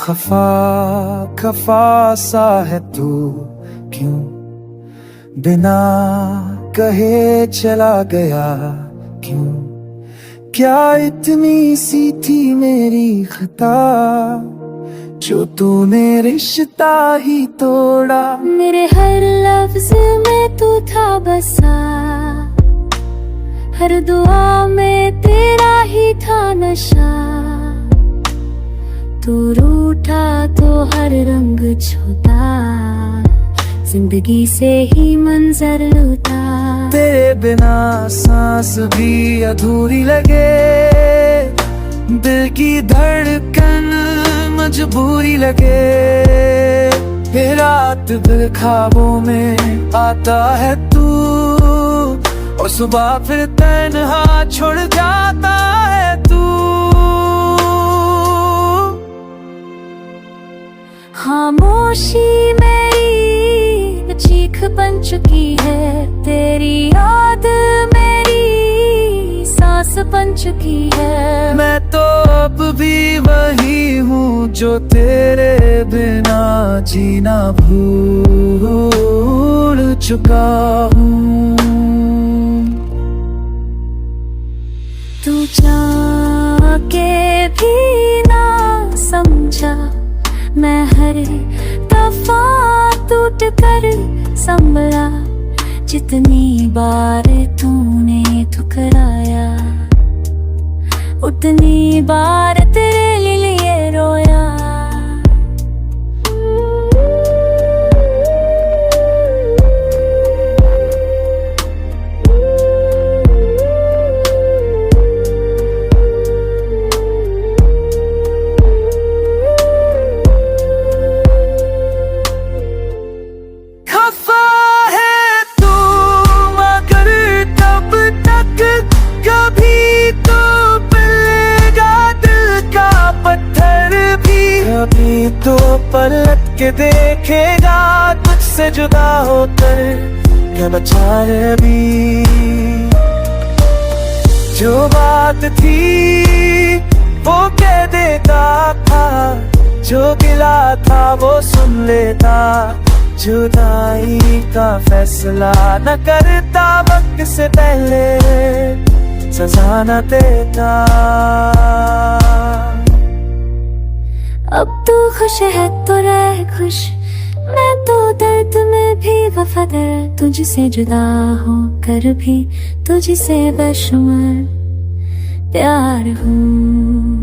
खफा खफा सा है तू, क्यों बिना कहे चला गया, क्यों? क्या इतनी सी थी मेरी खता, जो तूने रिश्ता ही तोड़ा। मेरे हर लफ्ज में तू था बसा, हर दुआ में तेरा ही था नशा। तू रूठा तो हर रंग छूता, जिंदगी से ही मंजर लूटा। तेरे बिना सांस भी अधूरी लगे, दिल की धड़कन मजबूरी लगे। फिर रात भर ख्वाबों में आता है तू, और सुबह फिर तन्हा छोड़ जाता है तू। खामोशी मेरी चीख बन चुकी है, तेरी याद मेरी सांस बन चुकी है। मैं तो अब भी वही हूँ जो तेरे बिना जीना भूल चुका हूँ। तू जाके भी ना समझा, मैं हर दफा टूट कर संभला। जितनी बार तूने ठुकराया, उतनी बार तेरे लिए रोया। कभी तो पलट के देखेगा तुझसे जुदा होकर, क्या बचा है अभी। जो बात थी वो कह देता था, जो गिला था वो सुन लेता। जुदाई का फैसला न करता, वक्त से पहले सजा न देता। अब तू खुश है तो रह खुश, मैं तो दर्द में भी वफादार। तुझसे जुदा हो कर भी तुझसे बेशुमार प्यार हूँ।